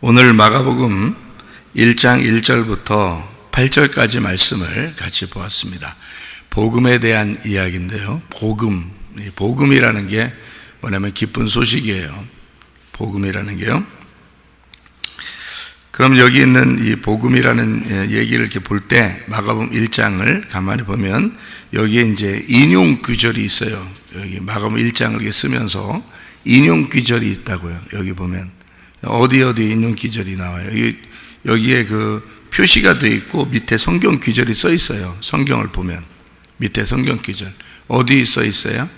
오늘 마가복음 1장 1절부터 8절까지 말씀을 같이 보았습니다. 복음에 대한 이야기인데요. 복음이라는 게 뭐냐면 기쁜 소식이에요. 복음이라는 게요. 그럼 여기 있는 이 복음이라는 얘기를 이렇게 볼 때 마가복음 1장을 가만히 보면 여기에 이제 인용 구절이 있어요. 여기 마가복음 1장을 이렇게 쓰면서 인용 구절이 있다고요. 여기 보면 어디 인용 구절이 나와요. 여기에 그 표시가 되어 있고 밑에 성경 구절이 써 있어요. 성경을 보면 밑에 성경 구절 어디 써 있어요?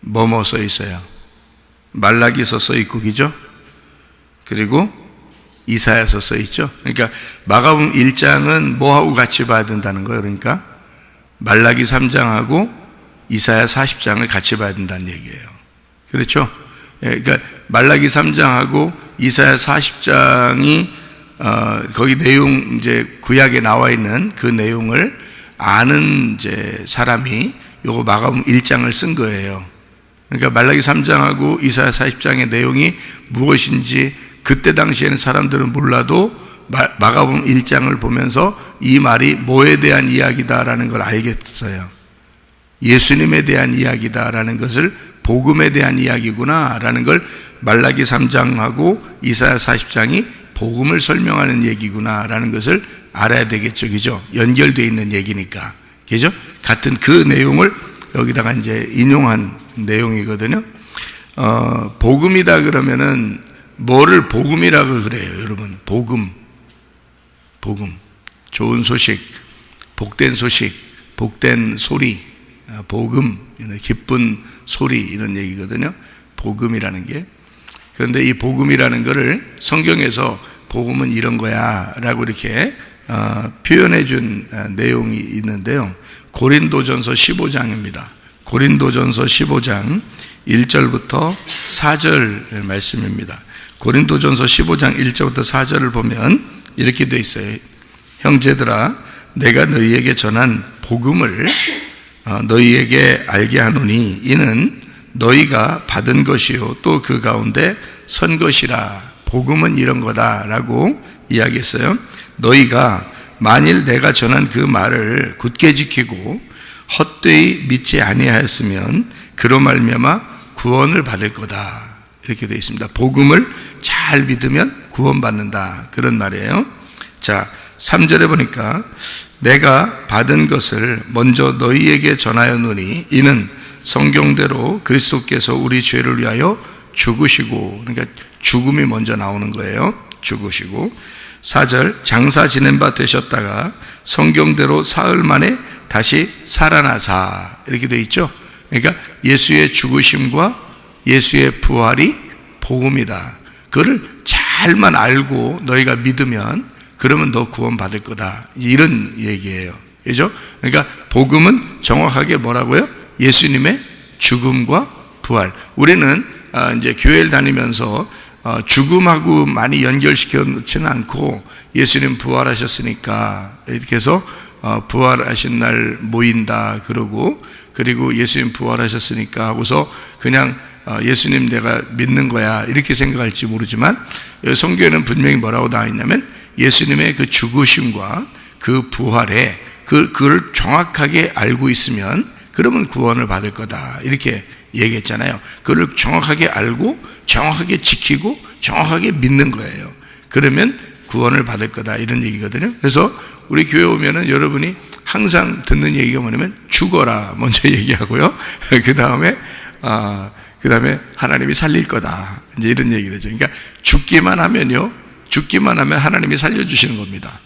뭐뭐 써 있어요? 말라기서 써 있고 그죠? 그리고 이사야서 써 있죠. 그러니까 마가복음 1장은 뭐하고 같이 봐야 된다는 거예요. 그러니까 말라기 3장하고 이사야 40장을 같이 봐야 된다는 얘기예요. 그렇죠? 그러니까 말라기 3장하고 이사야 40장이 거기 내용 이제 구약에 나와 있는 그 내용을 아는 이제 사람이 요거 마가복음 1장을 쓴 거예요. 그러니까 말라기 3장하고 이사야 40장의 내용이 무엇인지 그때 당시에는 사람들은 몰라도 마가복음 1장을 보면서 이 말이 뭐에 대한 이야기다라는 걸 알겠어요. 예수님에 대한 이야기다라는 것을 복음에 대한 이야기구나라는 걸 말라기 3장하고 이사야 40장이 복음을 설명하는 얘기구나라는 것을 알아야 되겠죠. 그죠? 연결되어 있는 얘기니까. 그죠? 같은 그 내용을 여기다가 이제 인용한 내용이거든요. 복음이다 그러면은 뭐를 복음이라고 그래요, 여러분? 복음. 좋은 소식, 복된 소식, 복된 소리, 복음, 기쁜 소리 이런 얘기거든요. 복음이라는 게. 그런데 이 복음이라는 거를 성경에서 복음은 이런 거야 라고 이렇게 표현해 준 내용이 있는데요. 고린도전서 15장입니다. 고린도전서 15장 1절부터 4절 말씀입니다. 고린도전서 15장 1절부터 4절을 보면 이렇게 되어 있어요. 형제들아, 내가 너희에게 전한 복음을 너희에게 알게 하노니 이는 너희가 받은 것이요 또 그 가운데 선 것이라. 복음은 이런 거다라고 이야기했어요. 너희가 만일 내가 전한 그 말을 굳게 지키고 헛되이 믿지 아니하였으면 그로 말미암아 구원을 받을 거다. 이렇게 되어 있습니다. 복음을 잘 믿으면 구원받는다. 그런 말이에요. 자, 3절에 보니까 내가 받은 것을 먼저 너희에게 전하였노니 이는 성경대로 그리스도께서 우리 죄를 위하여 죽으시고, 그러니까 죽음이 먼저 나오는 거예요. 죽으시고 4절 장사 지낸 바 되셨다가 성경대로 사흘 만에 다시 살아나사. 이렇게 되어 있죠. 그러니까 예수의 죽으심과 예수의 부활이 복음이다. 그거를 잘만 알고 너희가 믿으면 그러면 너 구원 받을 거다. 이런 얘기예요. 그죠? 그러니까 복음은 정확하게 뭐라고요? 예수님의 죽음과 부활. 우리는 이제 교회를 다니면서 죽음하고 많이 연결시켜 놓지는 않고 예수님 부활하셨으니까 이렇게 해서 부활하신 날 모인다 그러고, 그리고 예수님 부활하셨으니까 하고서 그냥 예수님 내가 믿는 거야 이렇게 생각할지 모르지만 성경에는 분명히 뭐라고 나와 있냐면 예수님의 그 죽으심과 그 부활에 그걸 정확하게 알고 있으면 그러면 구원을 받을 거다 이렇게 얘기했잖아요. 그걸 정확하게 알고 정확하게 지키고 정확하게 믿는 거예요. 그러면 구원을 받을 거다 이런 얘기거든요. 그래서 우리 교회 오면은 여러분이 항상 듣는 얘기가 뭐냐면 죽어라 먼저 얘기하고요. 그 다음에 하나님이 살릴 거다 이제 이런 얘기를 하죠. 그러니까 죽기만 하면 하나님이 살려주시는 겁니다.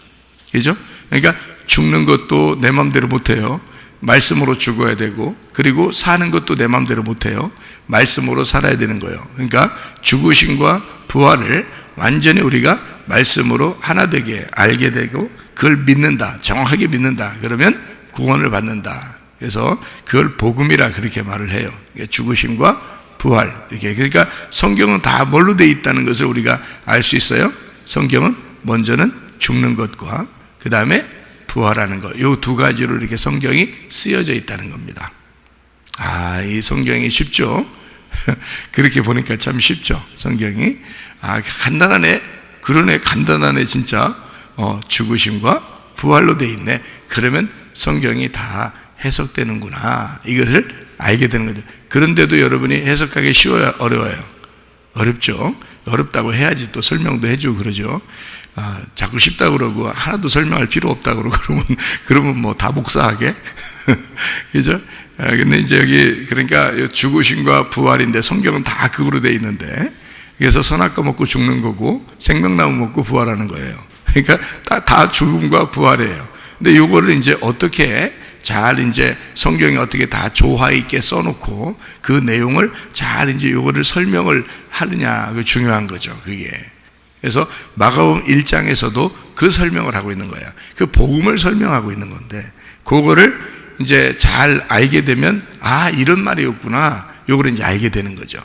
그죠? 그러니까 죽는 것도 내 마음대로 못해요. 말씀으로 죽어야 되고, 그리고 사는 것도 내 마음대로 못해요. 말씀으로 살아야 되는 거예요. 그러니까 죽으심과 부활을 완전히 우리가 말씀으로 하나 되게 알게 되고 그걸 믿는다, 정확하게 믿는다. 그러면 구원을 받는다. 그래서 그걸 복음이라 그렇게 말을 해요. 죽으심과 부활 이렇게. 그러니까 성경은 다 뭘로 되어 있다는 것을 우리가 알 수 있어요. 성경은 먼저는 죽는 것과 그 다음에 부활하는 것, 이 두 가지로 이렇게 성경이 쓰여져 있다는 겁니다. 이 성경이 쉽죠? 그렇게 보니까 참 쉽죠, 성경이. 아, 간단하네. 그러네, 간단하네, 진짜. 죽으심과 부활로 돼 있네. 그러면 성경이 다 해석되는구나. 이것을 알게 되는 거죠. 그런데도 여러분이 해석하기 쉬워요, 어려워요? 어렵죠. 어렵다고 해야지 또 설명도 해주고 그러죠. 자꾸 쉽다고 그러고 하나도 설명할 필요 없다고 그러고 그러면 뭐 다 복사하게. 그죠? 근데 이제 여기 그러니까 죽으심과 부활인데 성경은 다 그거로 돼 있는데, 그래서 선악과 먹고 죽는 거고 생명나무 먹고 부활하는 거예요. 그러니까 다 죽음과 부활이에요. 근데 이거를 이제 어떻게 잘 이제 성경에 어떻게 다 조화 있게 써놓고 그 내용을 잘 이제 이거를 설명을 하느냐, 그 중요한 거죠, 그게. 그래서 마가복음 1장에서도 그 설명을 하고 있는 거예요. 그 복음을 설명하고 있는 건데, 그거를 이제 잘 알게 되면 아, 이런 말이었구나, 요거를 이제 알게 되는 거죠.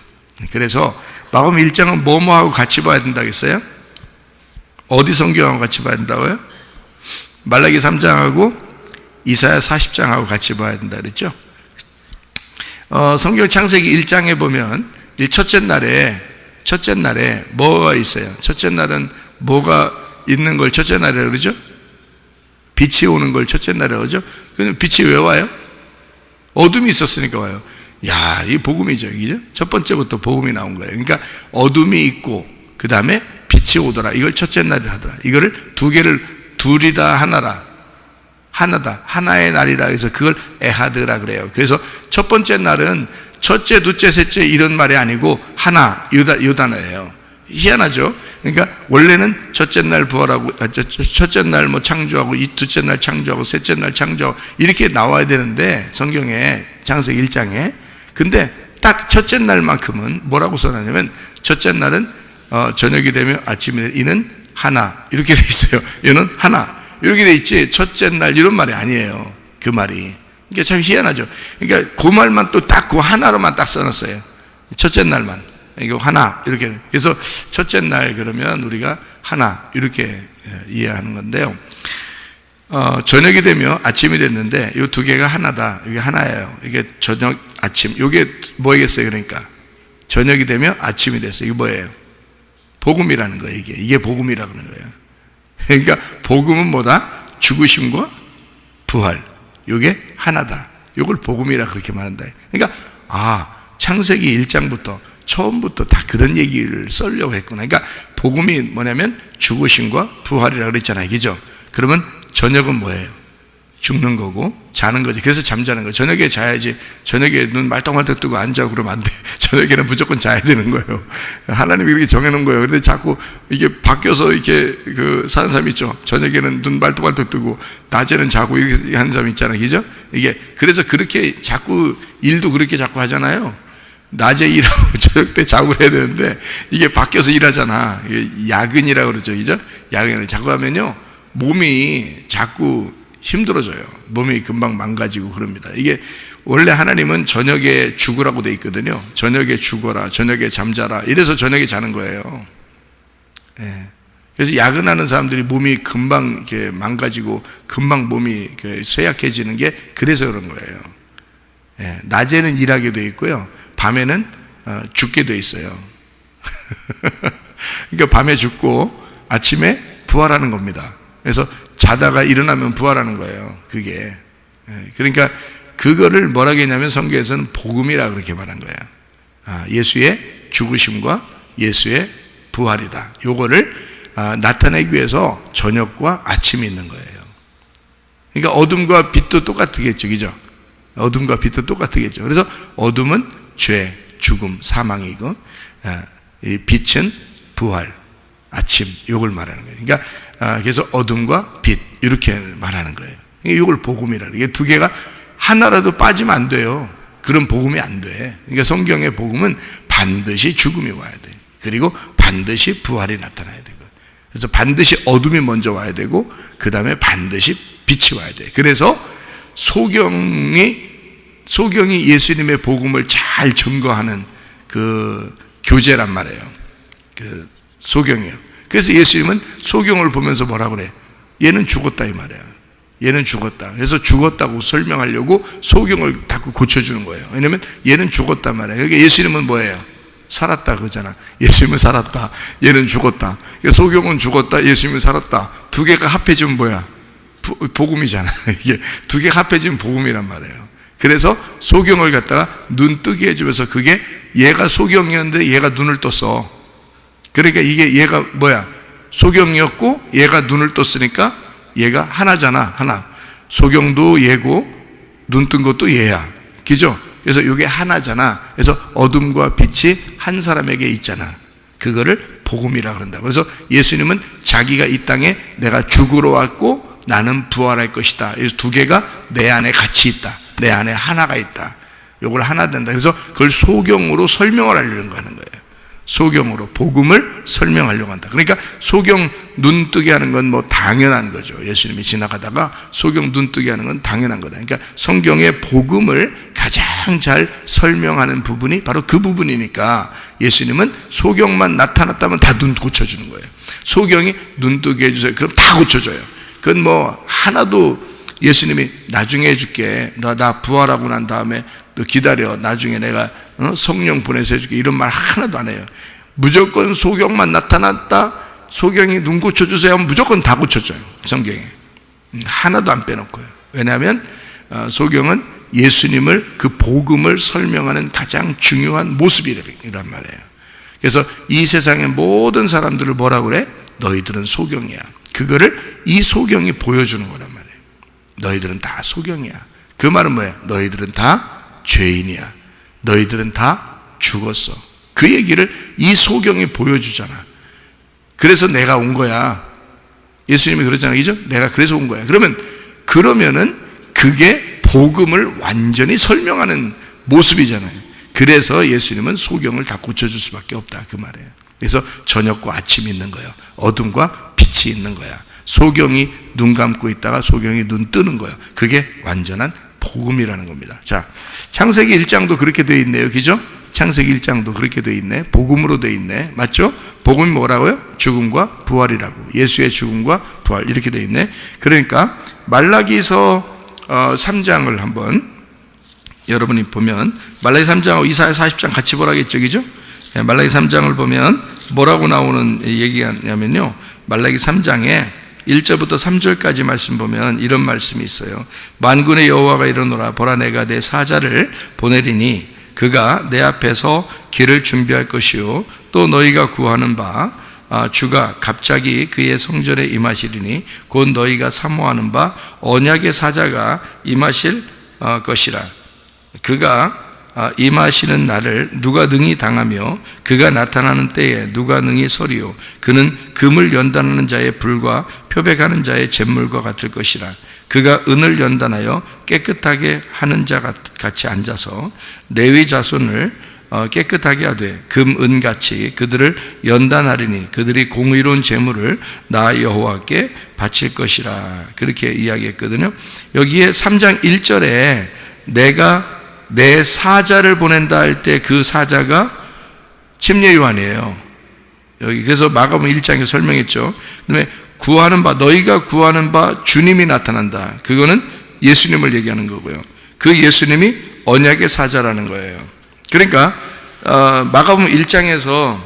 그래서 마가복음 1장은 뭐뭐하고 같이 봐야 된다고 했어요? 어디 성경하고 같이 봐야 된다고요? 말라기 3장하고 이사야 40장하고 같이 봐야 된다 그랬죠? 성경 창세기 1장에 보면 첫째 날에 뭐가 있어요? 첫째 날은 뭐가 있는 걸 첫째 날이라고 그러죠? 빛이 오는 걸 첫째 날이라고 그러죠? 근데 빛이 왜 와요? 어둠이 있었으니까 와요. 야, 이 복음이죠, 그죠? 첫 번째부터 복음이 나온 거예요. 그러니까 어둠이 있고 그 다음에 빛이 오더라. 이걸 첫째 날이라 하더라. 이거를 두 개를 둘이라 하나다, 하나의 날이라 해서 그걸 에하드라 그래요. 그래서 첫 번째 날은 첫째, 둘째, 셋째 이런 말이 아니고 하나, 요 단어예요. 희한하죠? 그러니까 원래는 첫째 날 부활하고, 첫째 날 뭐 창조하고, 둘째 날 창조하고, 셋째 날 창조하고 이렇게 나와야 되는데 성경에 창세기 1장에. 근데 딱 첫째 날만큼은 뭐라고 써놨냐면 첫째 날은 저녁이 되면 아침이 되면 이는 하나, 이렇게 돼 있어요. 이는 하나 이렇게 돼 있지, 첫째 날 이런 말이 아니에요, 그 말이. 그러니까 참 희한하죠. 그러니까 그 말만 또 딱 그 하나로만 딱 써놨어요. 첫째 날만 이거 하나 이렇게. 그래서 첫째 날 그러면 우리가 하나 이렇게 이해하는 건데요. 저녁이 되면 아침이 됐는데 이 두 개가 하나다. 이게 하나예요. 이게 저녁 아침. 이게 뭐겠어요? 그러니까 저녁이 되면 아침이 됐어요. 이게 뭐예요? 복음이라는 거예요. 이게 복음이라고 그러는 거예요. 그러니까 복음은 뭐다? 죽으심과 부활. 이게 하나다. 이걸 복음이라 그렇게 말한다. 그러니까 창세기 1장부터 처음부터 다 그런 얘기를 쓰려고 했구나. 그러니까 복음이 뭐냐면 죽으심과 부활이라 그랬잖아요, 그죠? 그러면 저녁은 뭐예요? 죽는 거고 자는 거지. 그래서 잠자는 거예요. 저녁에 자야지. 저녁에 눈 말똥말똥 뜨고 앉아 그러면 안 돼. 저녁에는 무조건 자야 되는 거예요. 하나님이 그렇게 정해놓은 거예요. 근데 자꾸 이게 바뀌어서 이렇게 사는 사람 있죠. 저녁에는 눈 말똥말똥 뜨고 낮에는 자고 이렇게 하는 사람 있잖아요, 그죠? 이게 그래서 그렇게 자꾸 일도 그렇게 자꾸 하잖아요. 낮에 일하고 저녁 때 자고 해야 되는데 이게 바뀌어서 일하잖아. 이게 야근이라고 그러죠, 그죠? 야근을 자꾸 하면요 몸이 자꾸 힘들어져요. 몸이 금방 망가지고 그럽니다. 이게 원래 하나님은 저녁에 죽으라고 돼 있거든요. 저녁에 죽어라, 저녁에 잠자라. 이래서 저녁에 자는 거예요. 예. 그래서 야근하는 사람들이 몸이 금방 이렇게 망가지고 금방 몸이 이렇게 쇠약해지는 게 그래서 그런 거예요. 예. 낮에는 일하게 돼 있고요. 밤에는 죽게 돼 있어요. 그러니까 밤에 죽고 아침에 부활하는 겁니다. 그래서 자다가 일어나면 부활하는 거예요, 그게. 그러니까 그거를 뭐라고 했냐면 성경에서는 복음이라 그렇게 말한 거예요. 예수의 죽으심과 예수의 부활이다. 요거를 나타내기 위해서 저녁과 아침이 있는 거예요. 그러니까 어둠과 빛도 똑같겠죠, 그죠? 어둠과 빛도 똑같겠죠. 그래서 어둠은 죄, 죽음, 사망이고 이 빛은 부활, 아침, 요걸 말하는 거예요. 그러니까 그래서 어둠과 빛 이렇게 말하는 거예요. 이걸 복음이라. 이게 두 개가 하나라도 빠지면 안 돼요. 그런 복음이 안 돼. 그러니까 성경의 복음은 반드시 죽음이 와야 돼. 그리고 반드시 부활이 나타나야 되고. 그래서 반드시 어둠이 먼저 와야 되고 그 다음에 반드시 빛이 와야 돼. 그래서 소경이 예수님의 복음을 잘 증거하는 그 교재란 말이에요. 그 소경이요. 그래서 예수님은 소경을 보면서 뭐라 그래? 얘는 죽었다 이 말이에요. 얘는 죽었다. 그래서 죽었다고 설명하려고 소경을 자꾸 고쳐주는 거예요. 왜냐면 얘는 죽었단 말이에요. 그러니까 예수님은 뭐예요? 살았다 그러잖아. 예수님은 살았다. 얘는 죽었다. 그러니까 소경은 죽었다. 예수님은 살았다. 두 개가 합해지면 뭐야? 복음이잖아. 이게 두 개가 합해지면 복음이란 말이에요. 그래서 소경을 갖다가 눈 뜨게 해주면서 그게 얘가 소경이었는데 얘가 눈을 떴어. 그러니까 이게 얘가 뭐야? 소경이었고 얘가 눈을 떴으니까 얘가 하나잖아. 하나. 소경도 얘고 눈 뜬 것도 얘야. 그죠? 그래서 이게 하나잖아. 그래서 어둠과 빛이 한 사람에게 있잖아. 그거를 복음이라 그런다. 그래서 예수님은 자기가 이 땅에 내가 죽으러 왔고 나는 부활할 것이다. 그래서 두 개가 내 안에 같이 있다. 내 안에 하나가 있다. 이걸 하나 된다. 그래서 그걸 소경으로 설명을 하려고 하는 거예요. 소경으로 복음을 설명하려고 한다. 그러니까 소경 눈 뜨게 하는 건 뭐 당연한 거죠. 예수님이 지나가다가 소경 눈 뜨게 하는 건 당연한 거다. 그러니까 성경의 복음을 가장 잘 설명하는 부분이 바로 그 부분이니까 예수님은 소경만 나타났다면 다 눈 고쳐주는 거예요. 소경이 눈 뜨게 해주세요. 그럼 다 고쳐줘요. 그건 뭐 하나도 예수님이 나중에 해줄게. 나 부활하고 난 다음에 너 기다려. 나중에 내가 성령 보내서 해줄게. 이런 말 하나도 안 해요. 무조건 소경만 나타났다. 소경이 눈 고쳐주세요 하면 무조건 다 고쳐줘요. 성경에. 하나도 안 빼놓고요. 왜냐하면 소경은 예수님을 그 복음을 설명하는 가장 중요한 모습이란 말이에요. 그래서 이 세상의 모든 사람들을 뭐라고 그래? 너희들은 소경이야. 그거를 이 소경이 보여주는 거란 말이에요. 너희들은 다 소경이야. 그 말은 뭐야? 너희들은 다 죄인이야. 너희들은 다 죽었어. 그 얘기를 이 소경이 보여주잖아. 그래서 내가 온 거야. 예수님이 그러잖아요. 그죠? 내가 그래서 온 거야. 그러면은 그게 복음을 완전히 설명하는 모습이잖아요. 그래서 예수님은 소경을 다 고쳐줄 수밖에 없다. 그 말이에요. 그래서 저녁과 아침이 있는 거예요. 어둠과 빛이 있는 거야. 소경이 눈 감고 있다가 소경이 눈 뜨는 거예요. 그게 완전한 복음이라는 겁니다. 자, 창세기 1장도 그렇게 되어 있네요. 그죠? 창세기 1장도 그렇게 되어 있네. 복음으로 되어 있네. 맞죠? 복음이 뭐라고요? 죽음과 부활이라고. 예수의 죽음과 부활 이렇게 되어 있네. 그러니까 말라기서 3장을 한번 여러분이 보면 말라기 3장하고 이사야 40장 같이 보라겠죠. 그죠? 말라기 3장을 보면 뭐라고 나오는 얘기가 냐면요. 말라기 3장에 1절부터 3절까지 말씀 보면 이런 말씀이 있어요. 만군의 여호와가 이르노라. 보라, 내가 내 사자를 보내리니 그가 내 앞에서 길을 준비할 것이요 또 너희가 구하는 바 주가 갑자기 그의 성전에 임하시리니 곧 너희가 사모하는 바 언약의 사자가 임하실 것이라. 그가 임하시는 날을 누가 능히 당하며 그가 나타나는 때에 누가 능히 서리요. 그는 금을 연단하는 자의 불과 표백하는 자의 잿물과 같을 것이라. 그가 은을 연단하여 깨끗하게 하는 자 같이 앉아서 레위 자손을 깨끗하게 하되 금, 은같이 그들을 연단하리니 그들이 공의로운 제물을 나 여호와께 바칠 것이라. 그렇게 이야기했거든요. 여기에 3장 1절에 내가 내 사자를 보낸다 할 때 그 사자가 침례 요한이에요. 여기 그래서 마가복음 1장에 설명했죠. 그다음에 구하는 바, 너희가 구하는 바 주님이 나타난다. 그거는 예수님을 얘기하는 거고요. 그 예수님이 언약의 사자라는 거예요. 그러니까 마가복음 1장에서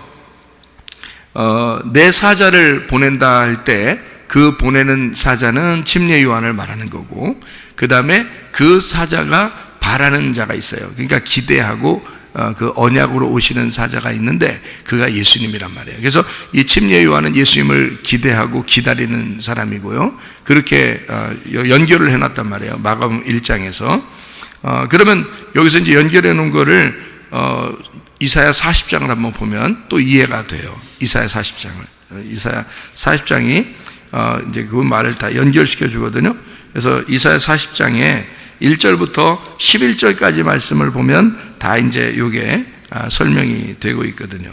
내 사자를 보낸다 할 때 그 보내는 사자는 침례 요한을 말하는 거고, 그 다음에 그 사자가 바라는 자가 있어요. 그러니까 기대하고 그 언약으로 오시는 사자가 있는데 그가 예수님이란 말이에요. 그래서 이 침례 요한은 예수님을 기대하고 기다리는 사람이고요. 그렇게 연결을 해놨단 말이에요. 마가복음 1장에서. 그러면 여기서 이제 연결해 놓은 거를 이사야 40장을 한번 보면 또 이해가 돼요. 이사야 40장을. 이사야 40장이 이제 그 말을 다 연결시켜 주거든요. 그래서 이사야 40장에 1절부터 11절까지 말씀을 보면 다 이제 요게 설명이 되고 있거든요.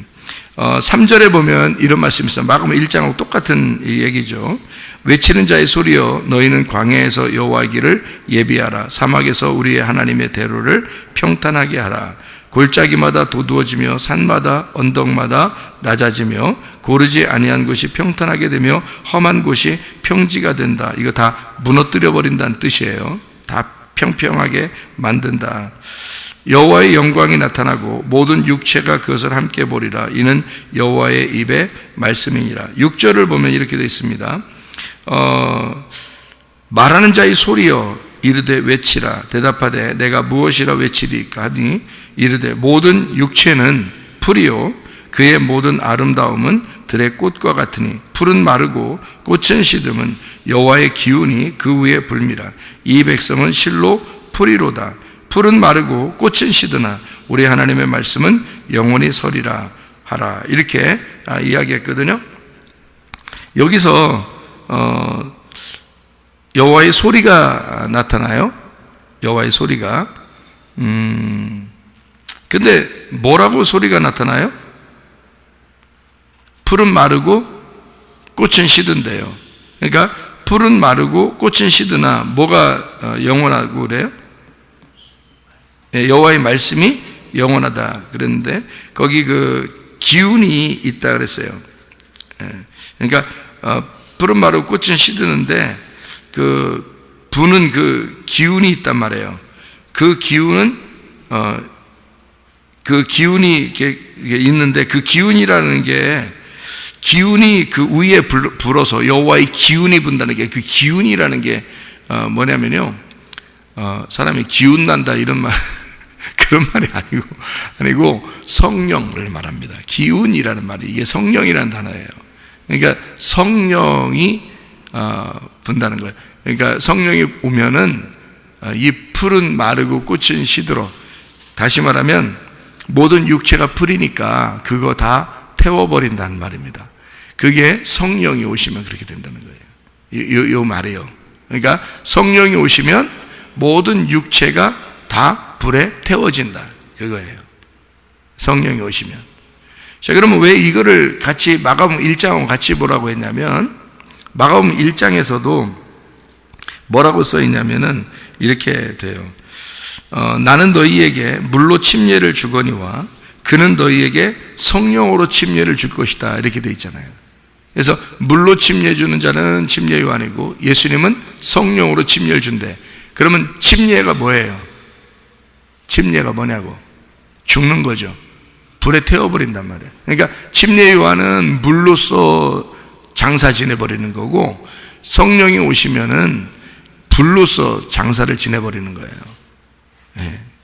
3절에 보면 이런 말씀이 있어요. 마가복음 1장하고 똑같은 얘기죠. 외치는 자의 소리여, 너희는 광야에서 여호와의 길을 예비하라. 사막에서 우리의 하나님의 대로를 평탄하게 하라. 골짜기마다 도두어지며 산마다 언덕마다 낮아지며 고르지 아니한 곳이 평탄하게 되며 험한 곳이 평지가 된다. 이거 다 무너뜨려 버린다는 뜻이에요. 다 평평하게 만든다. 여호와의 영광이 나타나고 모든 육체가 그것을 함께 보리라. 이는 여호와의 입의 말씀이니라. 6절을 보면 이렇게 되어 있습니다. 말하는 자의 소리여 이르되 외치라. 대답하되 내가 무엇이라 외치리까 하니 이르되 모든 육체는 풀이요 그의 모든 아름다움은 들의 꽃과 같으니 풀은 마르고 꽃은 시듬은 여호와의 기운이 그 위에 불미라. 이 백성은 실로 풀이로다. 풀은 마르고 꽃은 시드나 우리 하나님의 말씀은 영원히 서리라 하라. 이렇게 이야기했거든요. 여기서 여호와의 소리가 나타나요. 여호와의 소리가. 근데 뭐라고 소리가 나타나요? 풀은 마르고 꽃은 시든대요. 그러니까 풀은 마르고 꽃은 시드나 뭐가 영원하고 그래요? 여호와의 말씀이 영원하다 그랬는데 거기 그 기운이 있다 그랬어요. 그러니까 풀은 마르고 꽃은 시드는데 그 부는 그 기운이 있단 말이에요. 그 기운은 그 기운이 이렇게 있는데 그 기운이라는 게 기운이 그 위에 불어서 여호와의 기운이 분다는 게 그 기운이라는 게 뭐냐면요. 사람이 기운 난다 이런 말 그런 말이 아니고 성령을 말합니다. 기운이라는 말이 이게 성령이라는 단어예요. 그러니까 성령이 분다는 거예요. 그러니까 성령이 오면은 이 풀은 마르고 꽃은 시들어. 다시 말하면 모든 육체가 풀이니까 그거 다 태워버린다는 말입니다. 그게 성령이 오시면 그렇게 된다는 거예요. 요 말이에요. 그러니까 성령이 오시면 모든 육체가 다 불에 태워진다. 그거예요. 성령이 오시면. 자, 그러면 왜 이거를 같이 마가복음 1장하고 같이 보라고 했냐면 마가복음 1장에서도 뭐라고 써 있냐면은 이렇게 돼요. 나는 너희에게 물로 침례를 주거니와 그는 너희에게 성령으로 침례를 줄 것이다. 이렇게 돼 있잖아요. 그래서 물로 침례 주는 자는 침례 요한이고 예수님은 성령으로 침례를 준대. 그러면 침례가 뭐예요? 침례가 뭐냐고? 죽는 거죠. 불에 태워버린단 말이에요. 그러니까 침례 요한은 물로써 장사 지내버리는 거고 성령이 오시면은 불로써 장사를 지내버리는 거예요.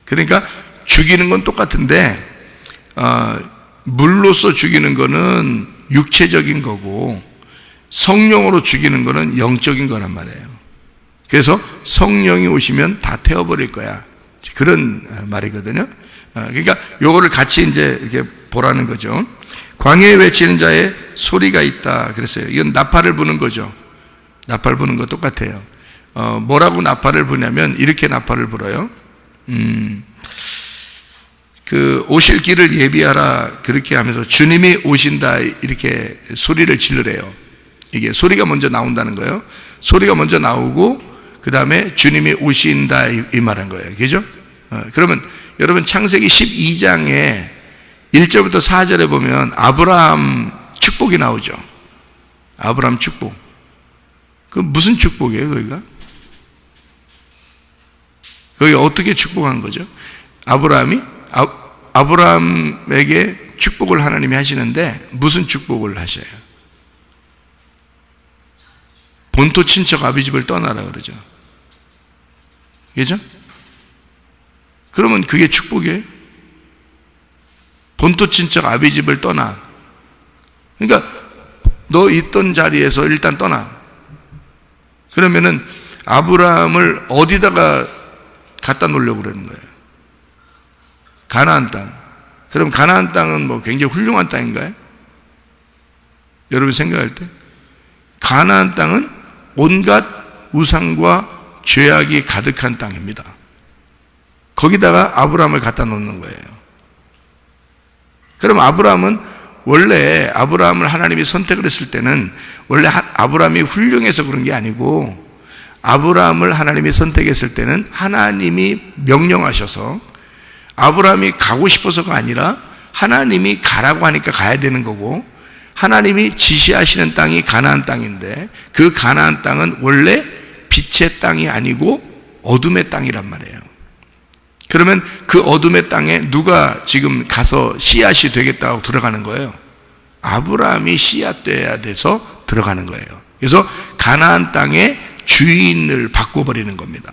그러니까 죽이는 건 똑같은데 물로써 죽이는 거는 육체적인 거고 성령으로 죽이는 거는 영적인 거란 말이에요. 그래서 성령이 오시면 다 태워버릴 거야. 그런 말이거든요. 그러니까 요거를 같이 이제 이렇게 보라는 거죠. 광야에 외치는 자의 소리가 있다 그랬어요. 이건 나팔을 부는 거죠. 나팔 부는 거 똑같아요. 뭐라고 나팔을 부냐면 이렇게 나팔을 불어요. 그 오실 길을 예비하라 그렇게 하면서 주님이 오신다 이렇게 소리를 지르래요. 이게 소리가 먼저 나온다는 거예요. 소리가 먼저 나오고 그 다음에 주님이 오신다 이 말한 거예요. 그죠? 그러면 여러분 창세기 12장에 1절부터 4절에 보면 아브라함 축복이 나오죠. 아브라함 축복. 그 무슨 축복이에요, 거기가? 거기 어떻게 축복한 거죠? 아브라함에게 축복을 하나님이 하시는데 무슨 축복을 하셔요? 본토 친척 아비 집을 떠나라 그러죠. 그죠? 그러면 그게 축복이에요? 본토 친척 아비 집을 떠나. 그러니까 너 있던 자리에서 일단 떠나. 그러면은 아브라함을 어디다가 갖다 놓으려고 그러는 거예요? 가나안 땅. 그럼 가나안 땅은 뭐 굉장히 훌륭한 땅인가요? 여러분 생각할 때 가나안 땅은 온갖 우상과 죄악이 가득한 땅입니다. 거기다가 아브라함을 갖다 놓는 거예요. 그럼 아브라함은 원래 아브라함을 하나님이 선택을 했을 때는 원래 아브라함이 훌륭해서 그런 게 아니고 아브라함을 하나님이 선택했을 때는 하나님이 명령하셔서 아브라함이 가고 싶어서가 아니라 하나님이 가라고 하니까 가야 되는 거고, 하나님이 지시하시는 땅이 가나안 땅인데 그 가나안 땅은 원래 빛의 땅이 아니고 어둠의 땅이란 말이에요. 그러면 그 어둠의 땅에 누가 지금 가서 씨앗이 되겠다고 들어가는 거예요? 아브라함이 씨앗 돼야 돼서 들어가는 거예요. 그래서 가나안 땅의 주인을 바꿔버리는 겁니다.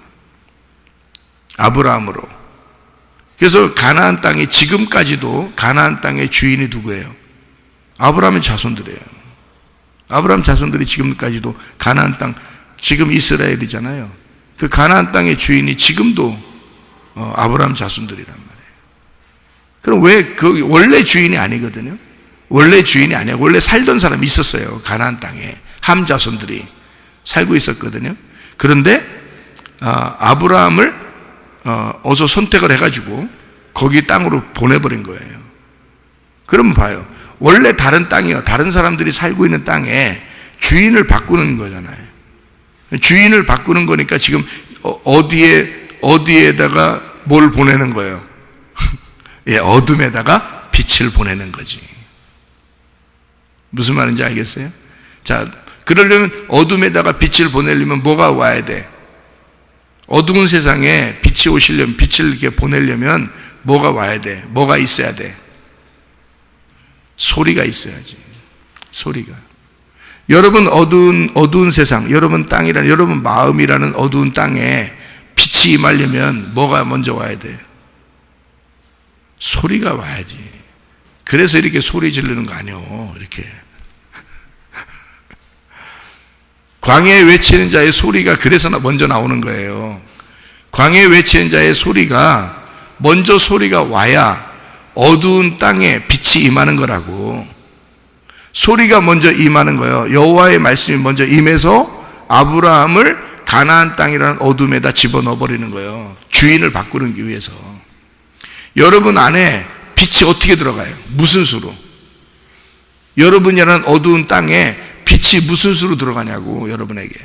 아브라함으로. 그래서 가나안 땅에 지금까지도 가나안 땅의 주인이 누구예요? 아브라함의 자손들이에요. 아브라함 자손들이 지금까지도 가나안 땅, 지금 이스라엘이잖아요. 그 가나안 땅의 주인이 지금도 아브라함 자손들이란 말이에요. 그럼 왜 그 원래 주인이 아니거든요. 원래 주인이 아니야. 원래 살던 사람이 있었어요. 가나안 땅에 함 자손들이 살고 있었거든요. 그런데 아브라함을 어서 선택을 해가지고 거기 땅으로 보내버린 거예요. 그러면 봐요. 원래 다른 땅이요, 다른 사람들이 살고 있는 땅에 주인을 바꾸는 거잖아요. 주인을 바꾸는 거니까 지금 어디에다가 뭘 보내는 거예요? 예, 어둠에다가 빛을 보내는 거지. 무슨 말인지 알겠어요? 자, 그러려면 어둠에다가 빛을 보내려면 뭐가 와야 돼? 어두운 세상에 빛이 오시려면, 빛을 이렇게 보내려면 뭐가 와야 돼? 뭐가 있어야 돼? 소리가 있어야지. 소리가. 여러분 어두운 세상, 여러분 땅이라는, 여러분 마음이라는 어두운 땅에 빛이 임하려면 뭐가 먼저 와야 돼? 소리가 와야지. 그래서 이렇게 소리 지르는 거 아니요, 이렇게. 광야에 외치는 자의 소리가 그래서 먼저 나오는 거예요. 광야에 외치는 자의 소리가 먼저 소리가 와야 어두운 땅에 빛이 임하는 거라고. 소리가 먼저 임하는 거예요. 여호와의 말씀이 먼저 임해서 아브라함을 가나안 땅이라는 어둠에다 집어넣어 버리는 거예요. 주인을 바꾸기 위해서. 여러분 안에 빛이 어떻게 들어가요? 무슨 수로? 여러분이라는 어두운 땅에 빛이 무슨 수로 들어가냐고, 여러분에게.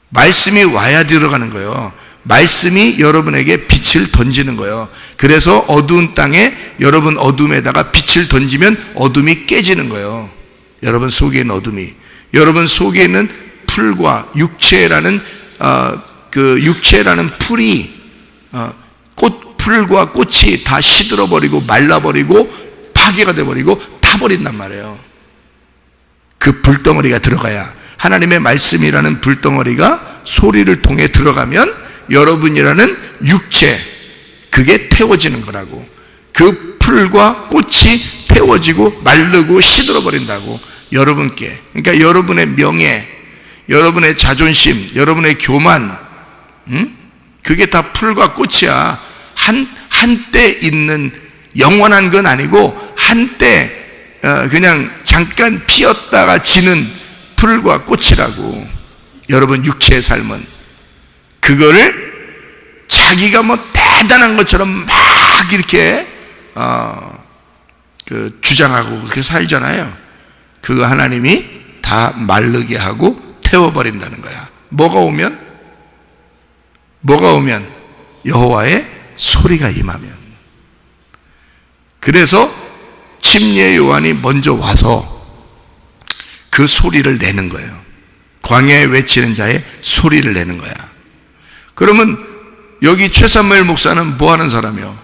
말씀이 와야 들어가는 거예요. 말씀이 여러분에게 빛을 던지는 거예요. 그래서 어두운 땅에 여러분 어둠에다가 빛을 던지면 어둠이 깨지는 거예요. 여러분 속에 있는 어둠이. 여러분 속에 있는 풀과 육체라는 그 육체라는 풀이 풀과 꽃이 다 시들어버리고 말라버리고 파괴가 돼버리고 타버린단 말이에요. 그 불덩어리가 들어가야, 하나님의 말씀이라는 불덩어리가 소리를 통해 들어가면 여러분이라는 육체, 그게 태워지는 거라고. 그 풀과 꽃이 태워지고 마르고 시들어버린다고. 여러분께. 그러니까 여러분의 명예, 여러분의 자존심, 여러분의 교만, 그게 다 풀과 꽃이야. 한때 있는 영원한 건 아니고 한때 그냥 잠깐 피었다가 지는 풀과 꽃이라고. 여러분 육체의 삶은 그거를 자기가 뭐 대단한 것처럼 막 이렇게 주장하고 그렇게 살잖아요. 그거 하나님이 다 마르게 하고 태워버린다는 거야. 뭐가 오면 여호와의 소리가 임하면. 그래서 침례 요한이 먼저 와서 그 소리를 내는 거예요. 광야에 외치는 자의 소리를 내는 거야. 그러면 여기 최삼무엘 목사는 뭐 하는 사람이요?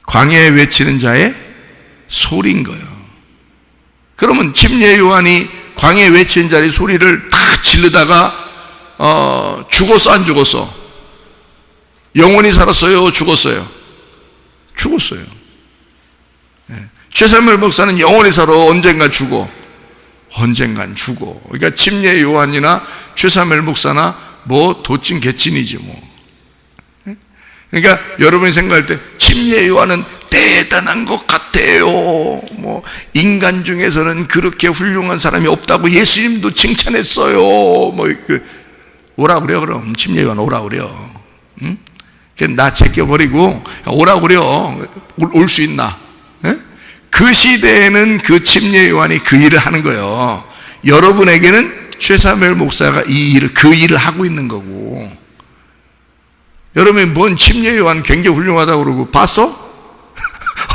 광야에 외치는 자의 소리인 거예요. 그러면 침례 요한이 광야에 외치는 자의 소리를 다 지르다가 죽었어, 안 죽었어? 영원히 살았어요, 죽었어요? 죽었어요. 최삼무엘 목사는 영원히 살아, 언젠간 죽어. 언젠간 죽어. 그러니까 침례 요한이나 최삼무엘 목사나 뭐 도찐 개찐이지 뭐. 그러니까 여러분이 생각할 때 침례 요한은 대단한 것 같아요. 뭐 인간 중에서는 그렇게 훌륭한 사람이 없다고 예수님도 칭찬했어요. 뭐 오라 그래요. 그럼 침례 요한 오라 그래요. 응? 나 제껴버리고 오라 그래요. 올 수 있나? 그 시대에는 그 침례 요한이 그 일을 하는 거예요. 여러분에게는 최삼무엘 목사가 그 일을 하고 있는 거고. 여러분이 뭔 침례 요한 굉장히 훌륭하다고 그러고 봤어?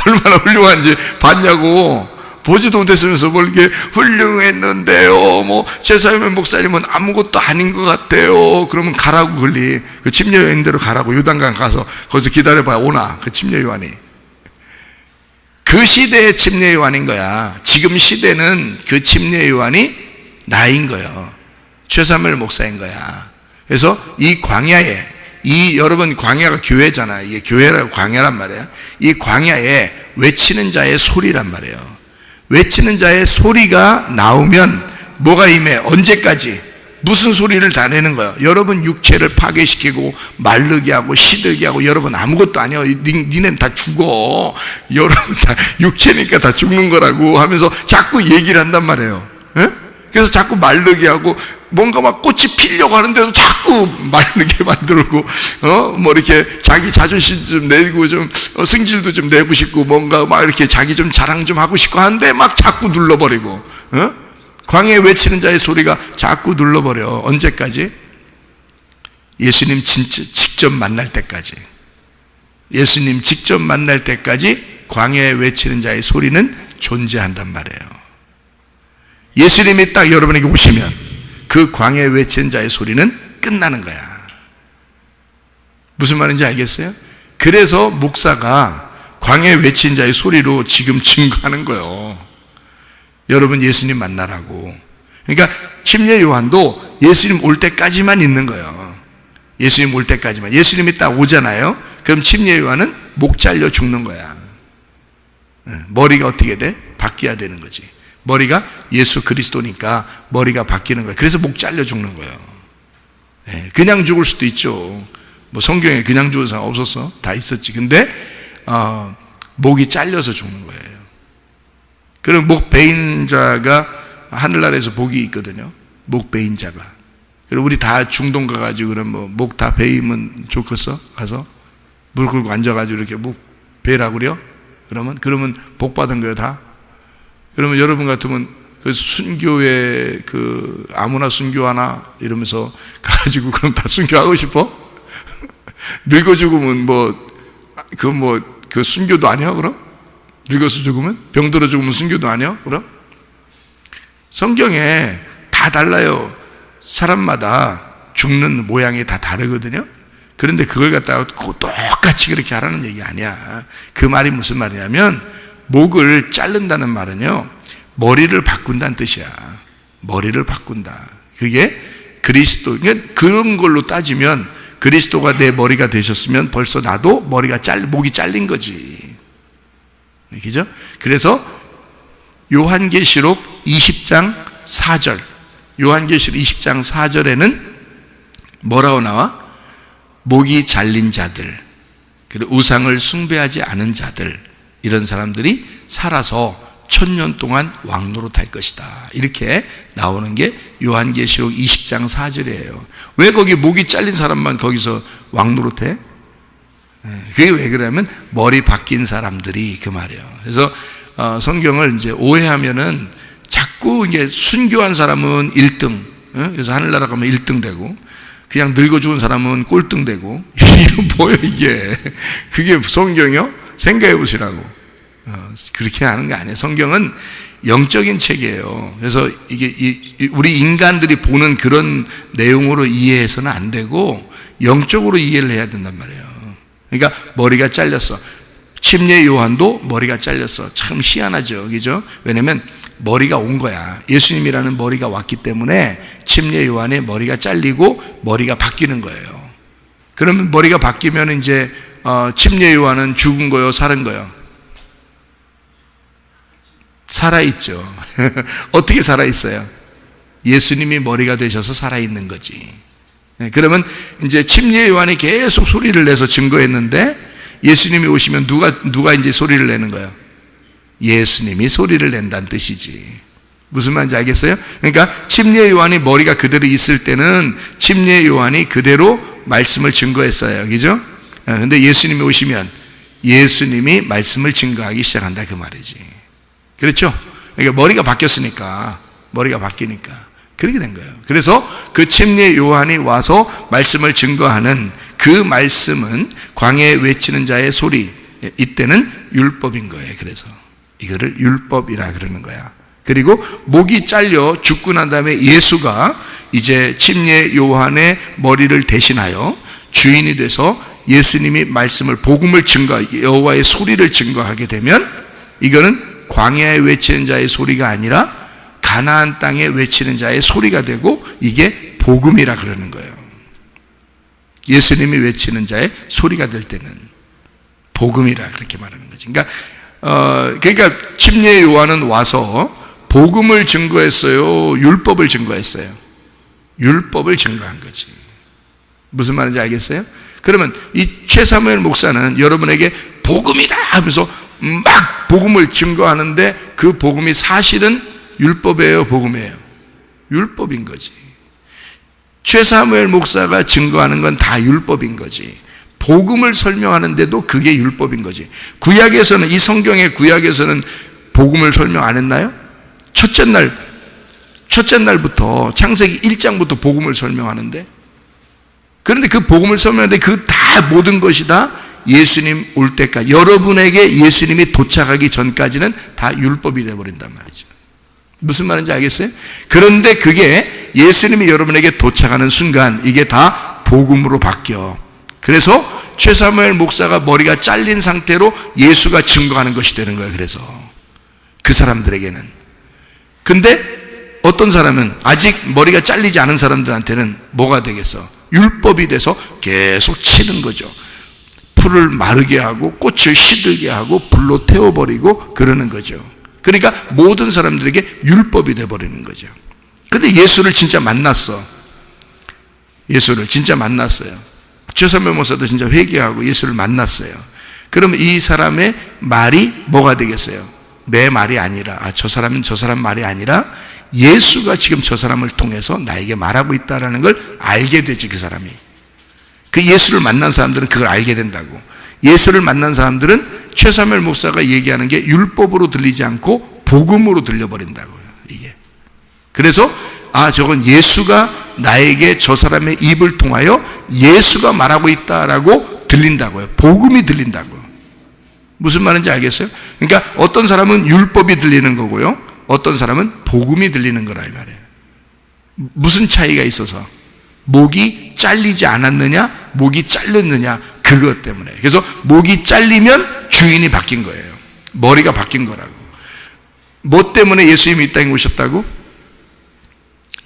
얼마나 훌륭한지 봤냐고. 보지도 못했으면서 뭘 이렇게 훌륭했는데요, 뭐 제사장면 목사님은 아무것도 아닌 것 같아요. 그러면 가라고. 걸리 그 침례 요한대로 가라고. 요단강 가서 거기서 기다려봐야 오나 그 침례 요한이. 그 시대의 침례 요한인 거야. 지금 시대는 그 침례 요한이 나인 거예요. 최사무엘 목사인 거야. 그래서 이 광야에, 여러분 광야가 교회잖아. 이게 교회라고 광야란 말이에요. 이 광야에 외치는 자의 소리란 말이에요. 외치는 자의 소리가 나오면 뭐가 임해? 언제까지? 무슨 소리를 다 내는 거예요? 여러분 육체를 파괴시키고 마르게 하고 시들게 하고, 여러분 아무것도 아니야. 니네는 다 죽어. 여러분 다 육체니까 다 죽는 거라고 하면서 자꾸 얘기를 한단 말이에요. 에? 그래서 자꾸 마르게 하고, 뭔가 막 꽃이 피려고 하는데도 자꾸 마르게 만들고, 뭐 이렇게 자기 자존심 좀 내고 좀 승질도 좀 내고 싶고, 뭔가 막 이렇게 자기 좀 자랑 좀 하고 싶고 하는데 막 자꾸 눌러버리고, 광야에 외치는 자의 소리가 자꾸 눌러버려. 언제까지? 예수님 진짜 직접 만날 때까지. 예수님 직접 만날 때까지 광야에 외치는 자의 소리는 존재한단 말이에요. 예수님이 딱 여러분에게 오시면 그 광야에 외치는 자의 소리는 끝나는 거야. 무슨 말인지 알겠어요? 그래서 목사가 광야에 외치는 자의 소리로 지금 증거하는 거예요. 여러분 예수님 만나라고. 그러니까 침례 요한도 예수님 올 때까지만 있는 거예요. 예수님 올 때까지만. 예수님이 딱 오잖아요. 그럼 침례 요한은 목 잘려 죽는 거야. 머리가 어떻게 돼? 바뀌어야 되는 거지. 머리가 예수 그리스도니까 머리가 바뀌는 거예요. 그래서 목 잘려 죽는 거예요. 그냥 죽을 수도 있죠. 뭐 성경에 그냥 죽은 사람 없었어? 다 있었지. 근데 목이 잘려서 죽는 거예요. 그럼 목 베인 자가 하늘나라에서 복이 있거든요. 목 베인 자가. 그럼 우리 다 중동 가가지고 그럼 뭐 목 다 베이면 좋겠어? 가서 물 끓고 앉아가지고 이렇게 목 베라고 그래요? 그러면 복 받은 거예요 다. 그러면 여러분 같으면 그 순교회 그 아무나 순교하나 이러면서 가가지고 그럼 다 순교하고 싶어? 늙어 죽으면 그 순교도 아니야 그럼? 늙어서 죽으면? 병들어 죽으면 순교도 아니야 그럼? 성경에 다 달라요. 사람마다 죽는 모양이 다 다르거든요. 그런데 그걸 갖다가 똑같이 그렇게 하라는 얘기 아니야. 그 말이 무슨 말이냐면, 목을 자른다는 말은요, 머리를 바꾼다는 뜻이야. 머리를 바꾼다. 그게 그리스도, 그러니까 그런 걸로 따지면 그리스도가 내 머리가 되셨으면 벌써 나도 목이 잘린 거지. 그죠? 그래서 요한계시록 20장 4절, 요한계시록 20장 4절에는 뭐라고 나와? 목이 잘린 자들, 그리고 우상을 숭배하지 않은 자들, 이런 사람들이 살아서 1000년 동안 왕노릇할 것이다. 이렇게 나오는 게 요한계시록 20장 4절이에요. 왜 거기 목이 잘린 사람만 거기서 왕노릇해? 그게 왜 그러냐면 머리 바뀐 사람들이 그 말이에요. 그래서 성경을 이제 오해하면은 자꾸 이게 순교한 사람은 1등, 그래서 하늘나라 가면 1등 되고, 그냥 늙어 죽은 사람은 꼴등 되고, 이게 뭐예요 이게? 그게 성경이요? 생각해 보시라고. 그렇게 하는 게 아니에요. 성경은 영적인 책이에요. 그래서 이게 우리 인간들이 보는 그런 내용으로 이해해서는 안 되고 영적으로 이해를 해야 된단 말이에요. 그러니까 머리가 잘렸어. 침례 요한도 머리가 잘렸어. 참 희한하죠, 그죠? 왜냐면 머리가 온 거야. 예수님이라는 머리가 왔기 때문에 침례 요한의 머리가 잘리고 머리가 바뀌는 거예요. 그러면 머리가 바뀌면 이제 침례 요한은 죽은 거요, 살은 거요? 살아있죠. 어떻게 살아있어요? 예수님이 머리가 되셔서 살아있는 거지. 그러면 이제 침례 요한이 계속 소리를 내서 증거했는데, 예수님이 오시면 누가 이제 소리를 내는 거예요? 예수님이 소리를 낸다는 뜻이지. 무슨 말인지 알겠어요? 그러니까 침례 요한이 머리가 그대로 있을 때는 침례 요한이 그대로 말씀을 증거했어요. 그죠? 근데 예수님이 오시면 예수님이 말씀을 증거하기 시작한다 그 말이지. 그렇죠? 그러니까 머리가 바뀌었으니까, 머리가 바뀌니까 그렇게 된 거예요. 그래서 그 침례 요한이 와서 말씀을 증거하는 그 그 말씀은 광야에 외치는 자의 소리, 이때는 율법인 거예요. 그래서 이거를 율법이라 그러는 거야. 그리고 목이 잘려 죽고 난 다음에 예수가 이제 침례 요한의 머리를 대신하여 주인이 돼서 예수님이 말씀을, 복음을 여호와의 소리를 증거하게 되면 이거는 광야에 외치는 자의 소리가 아니라 가나안 땅에 외치는 자의 소리가 되고 이게 복음이라 그러는 거예요. 예수님이 외치는 자의 소리가 될 때는 복음이라 그렇게 말하는 거지. 그러니까 침례 요한은 와서 복음을 증거했어요? 율법을 증거했어요? 율법을 증거한 거지. 무슨 말인지 알겠어요? 그러면 이 최사무엘 목사는 여러분에게 복음이다 하면서 막 복음을 증거하는데 그 복음이 사실은 율법이에요? 복음이에요? 율법인 거지. 최사무엘 목사가 증거하는 건 다 율법인 거지. 복음을 설명하는데도 그게 율법인 거지. 구약에서는, 이 성경의 구약에서는 복음을 설명 안 했나요? 첫째 날부터 창세기 1장부터 복음을 설명하는데, 그런데 그 복음을 설명하는데 그 다 모든 것이 다 예수님 올 때까지, 여러분에게 예수님이 도착하기 전까지는 다 율법이 되어버린단 말이죠. 무슨 말인지 알겠어요? 그런데 그게 예수님이 여러분에게 도착하는 순간 이게 다 복음으로 바뀌어. 그래서 최사무엘 목사가 머리가 잘린 상태로 예수가 증거하는 것이 되는 거예요. 그래서 그 사람들에게는. 근데 어떤 사람은 아직 머리가 잘리지 않은 사람들한테는 뭐가 되겠어? 율법이 돼서 계속 치는 거죠. 풀을 마르게 하고 꽃을 시들게 하고 불로 태워버리고 그러는 거죠. 그러니까 모든 사람들에게 율법이 돼버리는 거죠. 근데 예수를 진짜 만났어. 예수를 진짜 만났어요. 최사무엘 목사도 진짜 회개하고 예수를 만났어요. 그러면 이 사람의 말이 뭐가 되겠어요? 내 말이 아니라, 저 사람은 저 사람 말이 아니라 예수가 지금 저 사람을 통해서 나에게 말하고 있다는 걸 알게 되지. 그 사람이, 그 예수를 만난 사람들은 그걸 알게 된다고. 예수를 만난 사람들은 최사무엘 목사가 얘기하는 게 율법으로 들리지 않고 복음으로 들려버린다고요. 이게. 그래서 저건 예수가 나에게 저 사람의 입을 통하여 예수가 말하고 있다라고 들린다고요. 복음이 들린다고요. 무슨 말인지 알겠어요? 그러니까 어떤 사람은 율법이 들리는 거고요, 어떤 사람은 복음이 들리는 거라 이 말이에요. 무슨 차이가 있어서? 목이 잘리지 않았느냐, 목이 잘렸느냐, 그것 때문에. 그래서 목이 잘리면 주인이 바뀐 거예요. 머리가 바뀐 거라고. 뭐 때문에 예수님이 이 땅에 오셨다고?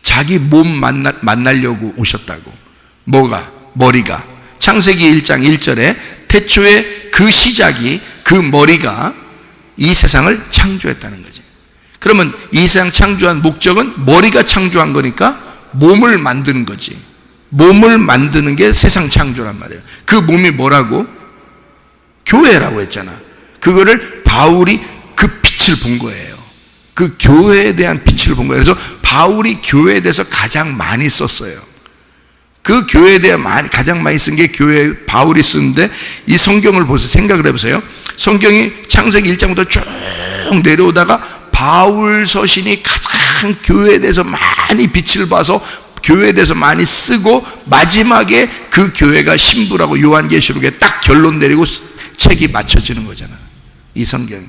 자기 몸 만나려고 오셨다고. 뭐가? 머리가. 창세기 1장 1절에 태초에 그 시작이, 그 머리가 이 세상을 창조했다는 거지. 그러면 이 세상 창조한 목적은 머리가 창조한 거니까 몸을 만드는 거지. 몸을 만드는 게 세상 창조란 말이에요. 그 몸이 뭐라고? 교회라고 했잖아. 그거를 바울이 그 빛을 본 거예요. 그 교회에 대한 빛을 본 거예요. 그래서 바울이 교회에 대해서 가장 많이 썼어요. 그 교회에 대해 가장 많이 쓴 게 교회 바울이 쓰는데, 이 성경을 보세요. 생각을 해보세요. 성경이 창세기 1장부터 쭉 내려오다가 바울 서신이 가장 교회에 대해서 많이 빛을 봐서 교회에 대해서 많이 쓰고, 마지막에 그 교회가 신부라고 요한계시록에 딱 결론 내리고 책이 맞춰지는 거잖아, 이 성경이.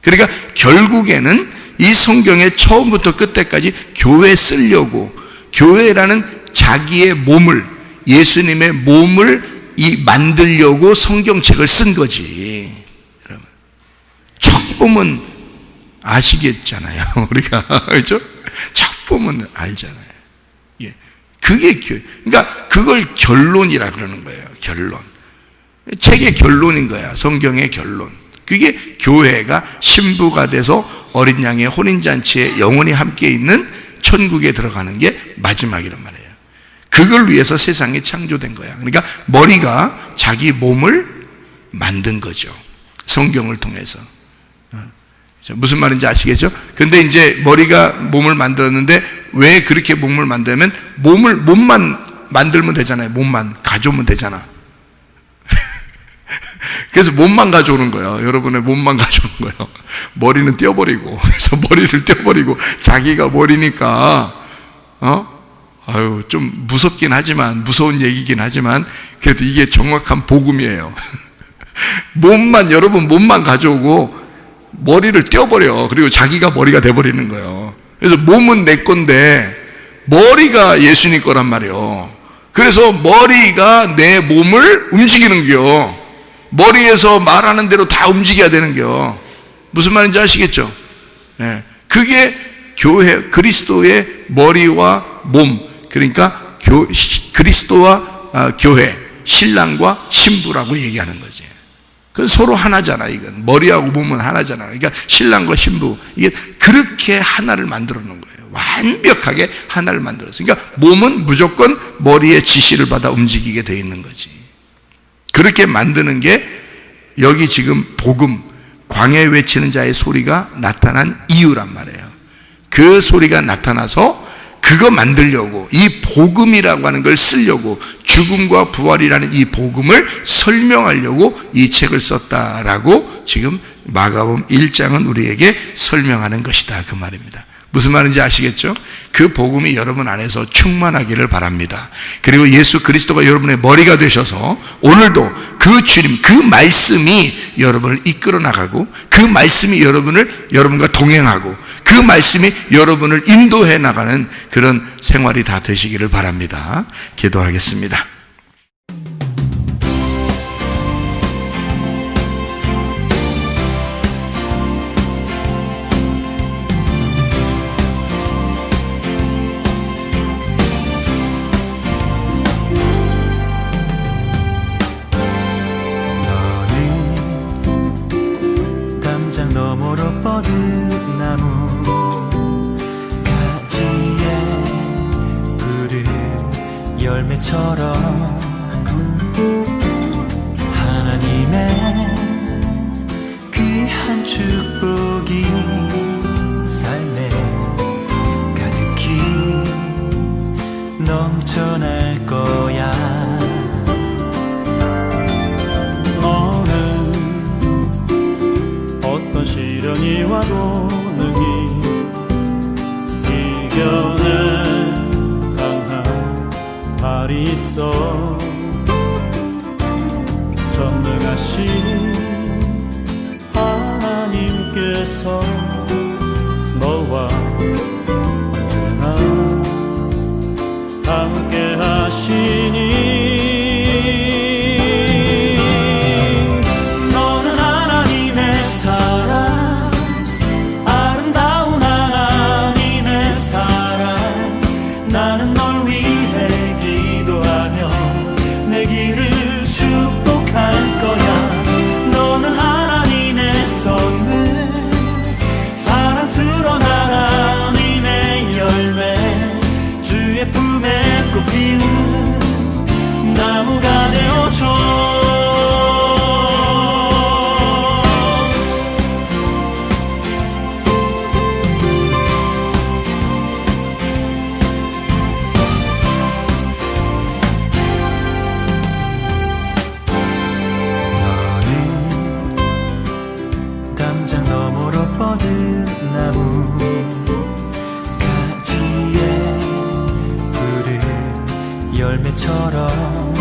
그러니까 결국에는 이 성경의 처음부터 끝까지 교회 쓰려고, 교회라는 자기의 몸을, 예수님의 몸을 만들려고 성경책을 쓴 거지. 여러분, 첫 보면 아시겠잖아요. 우리가, 그렇죠? 첫 보면 알잖아요. 예, 그게 교회. 그러니까 그걸 결론이라 그러는 거예요. 결론. 책의 결론인 거야. 성경의 결론. 그게 교회가 신부가 돼서 어린 양의 혼인잔치에 영원히 함께 있는 천국에 들어가는 게 마지막이란 말이에요. 그걸 위해서 세상이 창조된 거야. 그러니까 머리가 자기 몸을 만든 거죠. 성경을 통해서. 무슨 말인지 아시겠죠? 근데 이제 머리가 몸을 만들었는데, 왜 그렇게 몸을 만들면, 몸만 만들면 되잖아요. 몸만 가져오면 되잖아. 그래서 몸만 가져오는 거예요. 여러분의 몸만 가져오는 거예요. 머리는 떼어버리고, 그래서 머리를 떼어버리고, 자기가 머리니까, 좀 무섭긴 하지만, 무서운 얘기긴 하지만 그래도 이게 정확한 복음이에요. 여러분 몸만 가져오고 머리를 떼어버려. 그리고 자기가 머리가 돼버리는 거예요. 그래서 몸은 내 건데 머리가 예수님 거란 말이에요. 그래서 머리가 내 몸을 움직이는 겨. 머리에서 말하는 대로 다 움직여야 되는 겨. 무슨 말인지 아시겠죠? 예. 그게 교회, 그리스도의 머리와 몸, 그러니까 그리스도와 교회, 신랑과 신부라고 얘기하는 거지. 그건 서로 하나잖아. 이건 머리하고 몸은 하나잖아. 그러니까 신랑과 신부, 이게 그렇게 하나를 만들어 놓은 거예요. 완벽하게 하나를 만들었어요. 그러니까 몸은 무조건 머리의 지시를 받아 움직이게 되어 있는 거지. 그렇게 만드는 게 여기 지금 복음, 광야에 외치는 자의 소리가 나타난 이유란 말이에요. 그 소리가 나타나서 그거 만들려고, 이 복음이라고 하는 걸 쓰려고, 죽음과 부활이라는 이 복음을 설명하려고 이 책을 썼다라고 지금 마가복음 1장은 우리에게 설명하는 것이다, 그 말입니다. 무슨 말인지 아시겠죠? 그 복음이 여러분 안에서 충만하기를 바랍니다. 그리고 예수 그리스도가 여러분의 머리가 되셔서 오늘도 그 주님, 그 말씀이 여러분을 이끌어 나가고, 그 말씀이 여러분과 동행하고, 그 말씀이 여러분을 인도해 나가는 그런 생활이 다 되시기를 바랍니다. 기도하겠습니다. 열매처럼 하나님의 귀한 축복이 삶에 가득히 넘쳐날 거야. 너는 어떤 시련이 와도 능히 이겨내 발이 있어. 전능하신 하나님께서 너와 언제나 함께 하시니. 너는 하나님의 사랑, 아름다운 하나님의 사랑. 나는 널 위해 내 길을 축복할 거야. 너는 하나님의 선물, 사랑스러운 하나님의 열매, 주의 품에 꽃피는 나무가 되어줘. 뻗은 나무 가지에 푸른 열매처럼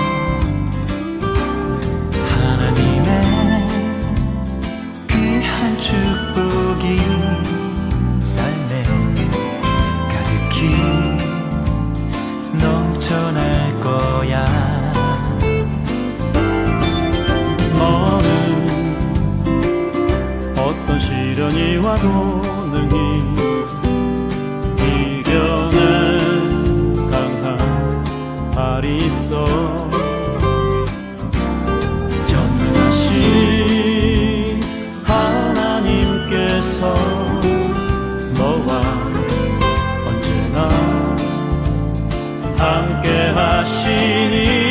하나님의 귀한 축복이 삶에 가득히 넘쳐날 거야. 너는 어떤 시련이 와도 능히 이겨낸 강한 발이 있어. 전능하신 하나님께서 너와 언제나 함께 하시니.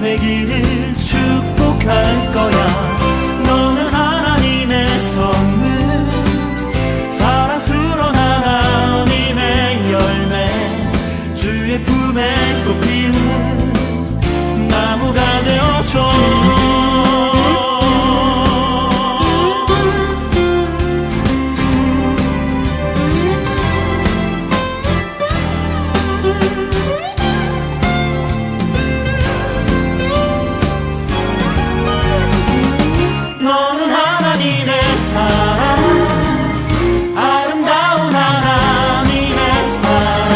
내 길을 축복할 거야. 너는 하나님의 선물, 사랑스러운 하나님의 열매, 주의 품에 꽃 피우는 나무가 되어줘. 너는 하나님의 사랑, 아름다운 하나님의 사랑.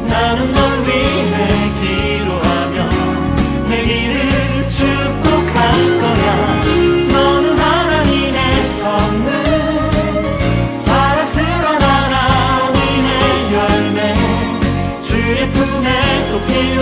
나는 널 위해 기도하며 내 길을 축복할 거야. 너는 하나님의 선물, 사랑스러운 하나님의 열매, 주의 품에 꽃 피운